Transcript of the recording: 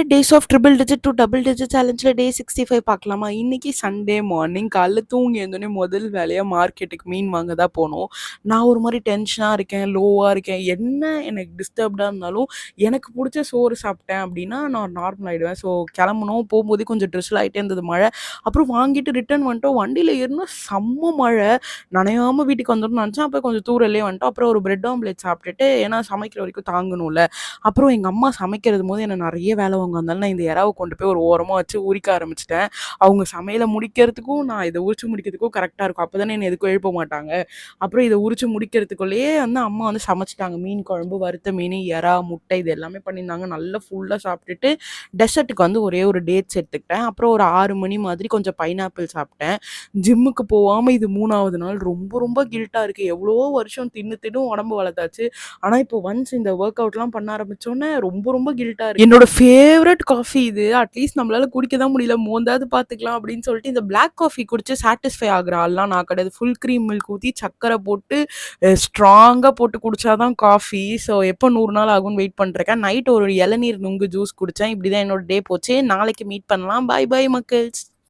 100 days of triple digit to double digit சேலஞ்சில் day 65 பார்க்கலாமா? இன்னைக்கு சண்டே மார்னிங் காலைல தூங்கி எழுந்தோடனே முதல் வேலையாக மார்க்கெட்டுக்கு மீன் வாங்க தான் போனோம். நான் ஒரு மாதிரி டென்ஷனாக இருக்கேன், லோவாக இருக்கேன். என்ன எனக்கு டிஸ்டர்ப்டாக இருந்தாலும் எனக்கு பிடிச்ச சோறு சாப்பிட்டேன் அப்படின்னா நான் நார்மல் ஆகிடுவேன். ஸோ கிளம்பணும், போகும்போதே கொஞ்சம் ட்ரெஸ்ஸில் ஆகிட்டே இருந்தது மழை. அப்புறம் வாங்கிட்டு ரிட்டர்ன் வந்துட்டோம். வண்டியில் ஏறினா செம்ம மழை. நனையாமல் வீட்டுக்கு வந்துடணும்னு நினச்சேன். அப்போ கொஞ்சம் தூரலே வந்துட்டோம். அப்புறம் ஒரு பிரெட் ஆம்லேட் சாப்பிட்டுட்டு, ஏன்னா சமைக்கிற வரைக்கும் தாங்கணும்ல. அப்புறம் எங்கள் அம்மா சமைக்கிறது போது எனக்கு நிறைய வேலை வாங்க வந்தாலும் நான் இந்த இறாவை கொண்டு போய் ஒரு ஓரமாக வச்சு உரிக்க ஆரம்பிச்சிட்டேன். அவங்க சமையலை முடிக்கிறதுக்கும் நான் இதை உரிச்சு முடிக்கிறதுக்கும் கரெக்டாக இருக்கும். அப்போ தானே என்னை எதுக்கும் எழுப்ப மாட்டாங்க. அப்புறம் இதை உரிச்சு முடிக்கிறதுக்குள்ளேயே வந்து அம்மா வந்து சமைச்சிட்டாங்க. மீன் குழம்பு, வறுத்த மீன், இறா, முட்டை இது எல்லாமே பண்ணியிருந்தாங்க. நல்லா ஃபுல்லாக சாப்பிட்டுட்டு டெசர்ட்டுக்கு வந்து ஒரே ஒரு டேட்ஸ் எடுத்துக்கிட்டேன். அப்புறம் ஒரு 6 மணி மாதிரி கொஞ்சம் பைனாப்பிள் சாப்பிட்டேன். ஜிம்முக்கு போகாமல் இது 3வது நாள். ரொம்ப ரொம்ப கில்ட்டாக இருக்குது. எவ்வளோ வருஷம் தின்னு தின்னு உடம்பு வளர்த்தாச்சு. ஆனால் இப்போ ஒன்ஸ் இந்த ஒர்க் அவுட்லாம் பண்ண ஆரம்பிச்சோன்னே ரொம்ப ரொம்ப கில்ட்டாக இருக்குது. என்னோட ஃபேவரட் காஃபி இது. அட்லீஸ்ட் நம்மளால குடிக்க தான் முடியல, மோந்தாவது பார்த்துக்கலாம் அப்படின்னு சொல்லிட்டு இந்த பிளாக் காஃபி குடிச்சு சாட்டிஸ்ஃபை ஆகிற ஆள்லாம் நான் கிடையாது. ஃபுல் க்ரீம் மில்க் ஊற்றி சக்கரை போட்டு ஸ்ட்ராங்காக போட்டு குடிச்சாதான் காஃபி. ஸோ எப்போ 100 நாள் ஆகும்னு வெயிட் பண்ணிருக்கேன். நைட் ஒரு இளநீர் நுங்கு ஜூஸ் குடித்தேன். இப்படி தான் என்னோட டே போச்சு. நாளைக்கு மீட் பண்ணலாம். Bye bye மக்கள்ஸ்.